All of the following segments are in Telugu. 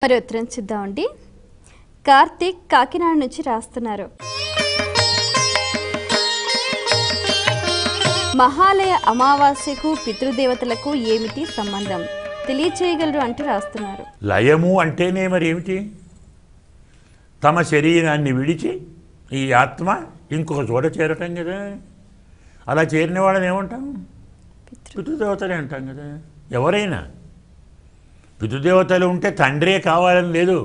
మరి ఉత్తరం చూద్దామండి. కార్తీక్ కాకినాడ నుంచి రాస్తున్నారు. మహాలయ అమావాస్యకు పితృదేవతలకు ఏమిటి సంబంధం తెలియచేయగలరు అంటూ రాస్తున్నారు. లయము అంటేనే మరి ఏమిటి? తమ శరీరాన్ని విడిచి ఈ ఆత్మ ఇంకొక చోట చేరటం కదా. అలా చేరిన వాళ్ళని ఏమంటాం? పితృదేవతలే అంటాం కదా. ఎవరైనా పితృదేవతలు ఉంటే తండ్రే కావాలని లేదు,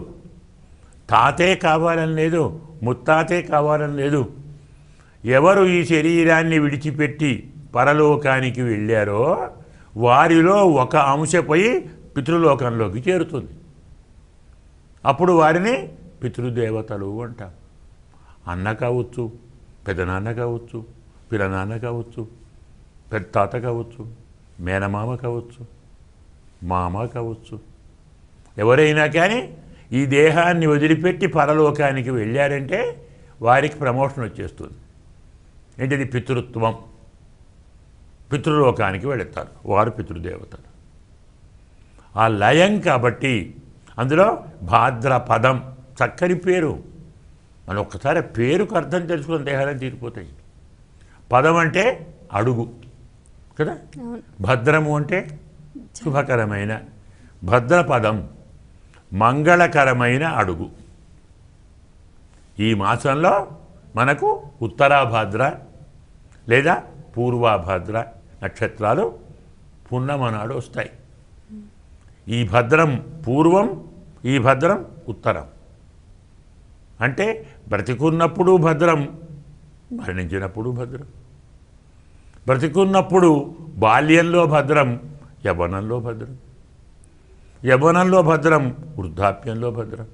తాతే కావాలని లేదు, ముత్తాతే కావాలని లేదు. ఎవరు ఈ శరీరాన్ని విడిచిపెట్టి పరలోకానికి వెళ్ళారో వారిలో ఒక అంశపోయి పితృలోకంలోకి చేరుతుంది. అప్పుడు వారిని పితృదేవతలు అంటాం. అన్న కావచ్చు, పెదనాన్న కావచ్చు, పిల్లనాన్న కావచ్చు, పెద్ద తాత కావచ్చు, మేనమామ కావచ్చు, మామ కావచ్చు. ఎవరైనా కానీ ఈ దేహాన్ని వదిలిపెట్టి పరలోకానికి వెళ్ళారంటే వారికి ప్రమోషన్ వచ్చేస్తుంది. ఏంటిది? పితృత్వం. పితృలోకానికి వెళతారు, వారు పితృదేవతలు. ఆ లయం కాబట్టి అందులో భాద్రపదం చక్కని పేరు. మనం ఒక్కసారి పేరుకు అర్థం తెలుసుకున్న దేహాలను తీరిపోతాయి. పదం అంటే అడుగు కదా. భద్రము అంటే శుభకరమైన, భద్రపదం మంగళకరమైన అడుగు. ఈ మాసంలో మనకు ఉత్తరాభాద్ర లేదా పూర్వాభాద్ర నక్షత్రాలు పున్నమనాడు వస్తాయి. ఈ భద్రం పూర్వం, ఈ భద్రం ఉత్తరం. అంటే బ్రతికున్నప్పుడు భద్రం, మరణించినప్పుడు భద్రం. బ్రతికున్నప్పుడు బాల్యంలో భద్రం, యవ్వనంలో భద్రం. యవ్వనంలో భద్రం, వృద్ధాప్యంలో భద్రం.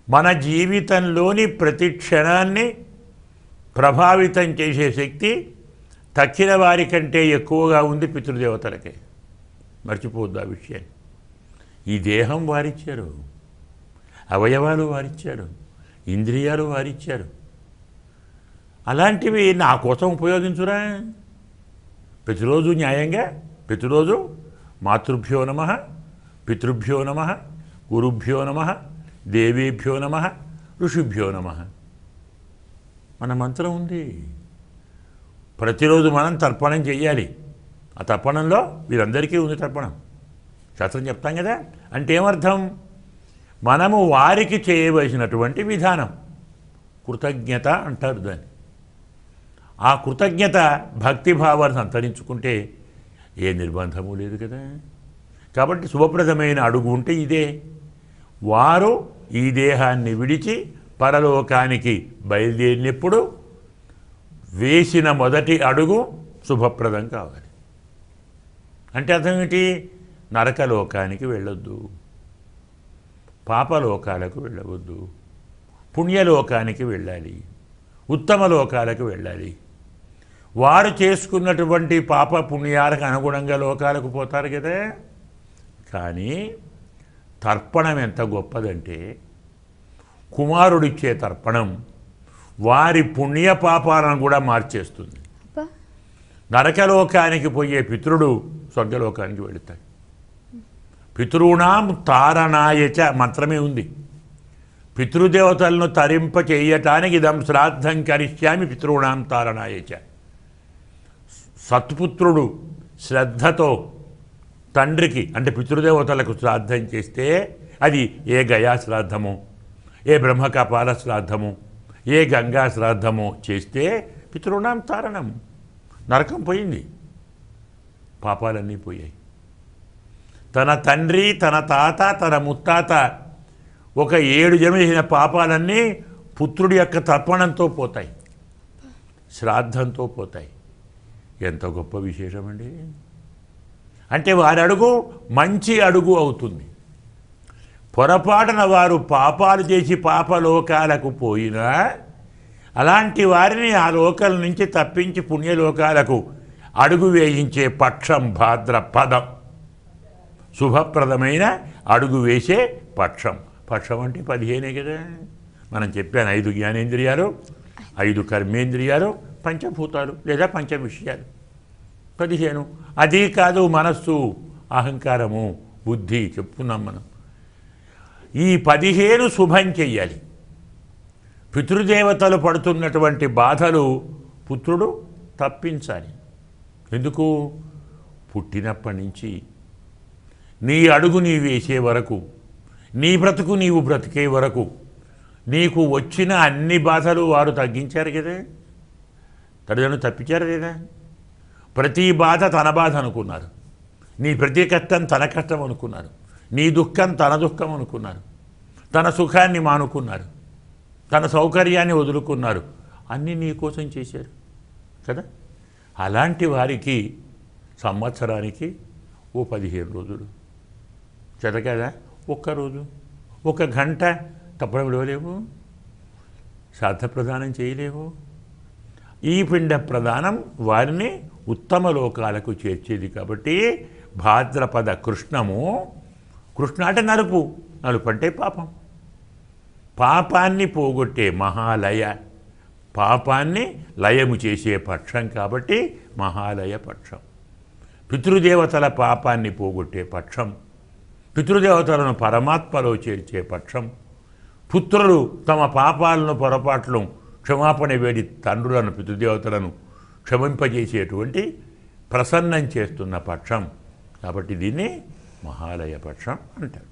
మన జీవితంలోని ప్రతి క్షణాన్ని ప్రభావితం చేసే శక్తి తక్కిన వారి కంటే ఎక్కువగా ఉంది పితృదేవతలకే. మర్చిపోద్దు ఆ విషయాన్ని. ఈ దేహం వారిచ్చారు, అవయవాలు వారిచ్చారు, ఇంద్రియాలు వారిచ్చారు. అలాంటివి నా కోసం ఉపయోగించురా. ప్రతిరోజు న్యాయంగా, ప్రతిరోజు మాతృభ్యో నమః, పితృభ్యో నమః, గురుభ్యో నమః, దేవేభ్యో నమః, ఋషిభ్యో నమః. మన మంత్రం ఉంది. ప్రతిరోజు మనం తర్పణం చెయ్యాలి. ఆ తర్పణంలో వీరందరికీ ఉంది తర్పణం. శాస్త్రం చెప్తాం కదా. అంటే ఏమర్థం? మనము వారికి చేయవలసినటువంటి విధానం కృతజ్ఞత అంటారు దాన్ని. ఆ కృతజ్ఞత భక్తిభావాన్ని సంతరించుకుంటే ఏ నిర్బంధము లేదు కదా. కాబట్టి శుభప్రదమైన అడుగు ఉంటే ఇదే. వారు ఈ దేహాన్ని విడిచి పరలోకానికి బయలుదేరినప్పుడు వేసిన మొదటి అడుగు శుభప్రదం కావాలి. అంటే అర్థం ఏంటి? నరకలోకానికి వెళ్ళొద్దు, పాపలోకాలకు వెళ్ళవద్దు, పుణ్యలోకానికి వెళ్ళాలి, ఉత్తమ లోకాలకు వెళ్ళాలి. వారు చేసుకున్నటువంటి పాప పుణ్యాలకు అనుగుణంగా లోకాలకు పోతారు కదా. కానీ తర్పణం ఎంత గొప్పదంటే, కుమారుడిచ్చే తర్పణం వారి పుణ్య పాపాలను కూడా మార్చేస్తుంది. నరకలోకానికి పోయే పితృడు స్వర్గలోకానికి వెళుతాడు. పితృణాం తారణాయచ మంత్రమే ఉంది. పితృదేవతలను తరింప చేయటానికి ఇదం శ్రాద్ధం కరిష్యామి పితృణాం తారణాయచ. సత్పుత్రుడు శ్రద్ధతో తండ్రికి అంటే పితృదేవతలకు శ్రాద్ధం చేస్తే అది ఏ గయా శ్రాద్ధము, ఏ బ్రహ్మకపాల శ్రాద్ధము, ఏ గంగా శ్రాద్ధము చేస్తే పితృణాం తారణం. నరకం పోయింది, పాపాలన్నీ పోయాయి. తన తండ్రి, తన తాత, తన ముత్తాత ఒక 7 జన్మలు చేసిన పాపాలన్నీ పుత్రుడి యొక్క తర్పణంతో పోతాయి, శ్రాద్ధంతో పోతాయి. ఎంత గొప్ప విశేషమండి. అంటే వారి అడుగు మంచి అడుగు అవుతుంది. పొరపాటున వారు పాపాలు చేసి పాపలోకాలకు పోయినా అలాంటి వారిని ఆ లోకాల నుంచి తప్పించి పుణ్యలోకాలకు అడుగు వేయించే పక్షం భాద్రపదం. శుభప్రదమైన అడుగు వేసే పక్షం. పక్షం అంటే 15 కదా. మనం చెప్పాను 5 జ్ఞానేంద్రియాలు, 5 కర్మేంద్రియాలు, పంచభూతాలు లేదా పంచ విషయాలు 15. అది కాదు మనస్సు, అహంకారము, బుద్ధి చెప్పుకున్నాం మనం. ఈ 15 శుభం చెయ్యాలి. పితృదేవతలు పడుతున్నటువంటి బాధలు పుత్రుడు తప్పించాలి. ఎందుకు? పుట్టినప్పటి నుంచి నీ అడుగు నీవు వేసే వరకు, నీ బ్రతుకు నీవు బ్రతికే వరకు నీకు వచ్చిన అన్ని బాధలు వారు తగ్గించారు కదా, తల్లిదండ్రులు తప్పించారు కదా. ప్రతి బాధ తన బాధ అనుకున్నారు, నీ ప్రతి కష్టం తన కష్టం అనుకున్నారు, నీ దుఃఖం తన దుఃఖం అనుకున్నారు, తన సుఖాన్ని మానుకున్నారు, తన సౌకర్యాన్ని వదులుకున్నారు, అన్నీ నీ కోసం చేశారు కదా. అలాంటి వారికి సంవత్సరానికి ఓ 15 రోజులు చేత కదా, ఒక్కరోజు 1 గంట తప్పడం విడవలేవు, శ్రాద్ధ ప్రదానం చేయలేవు. ఈ పిండ ప్రదానం వారిని ఉత్తమ లోకాలకు చేర్చేది. కాబట్టి భాద్రపద కృష్ణము, కృష్ణ అంటే నలుపు, నలుపు అంటే పాపం, పాపాన్ని పోగొట్టే మహాలయ, పాపాన్ని లయము చేసే పక్షం కాబట్టి మహాలయ పక్షం. పితృదేవతల పాపాన్ని పోగొట్టే పక్షం, పితృదేవతలను పరమాత్మలో చేర్చే పక్షం, పుత్రులు తమ పాపాలను పొరపాట్లను క్షమాపణ వేడి తండ్రులను పితృదేవతలను క్షమింపజేసేటువంటి ప్రసన్నం చేస్తున్న పక్షం. కాబట్టి దీన్ని మహాలయ పక్షం అంటారు.